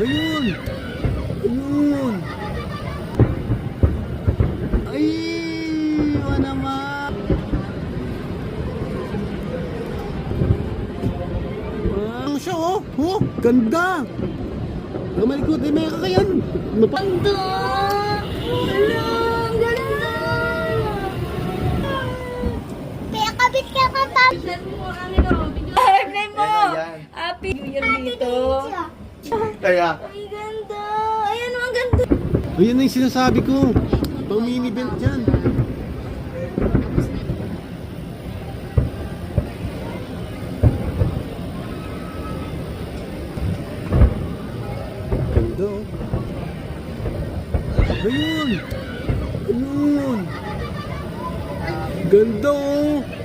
Ayun! Ayun! Ay! Iwan naman! Ang siya oh! Oh! Ganda! Kamalikot eh, may kakayan! Ganda! Hala! Ang ganda! Kaya kabit ka ka pa! Birthday mo! Yan. Happy New Year dito! Kaya, Ang ganda! Ayan ang ganda! Ayun na yung sinasabi ko! Pang mini belt yan! Ganda oh! Ayun! Ayun! Ganda oh!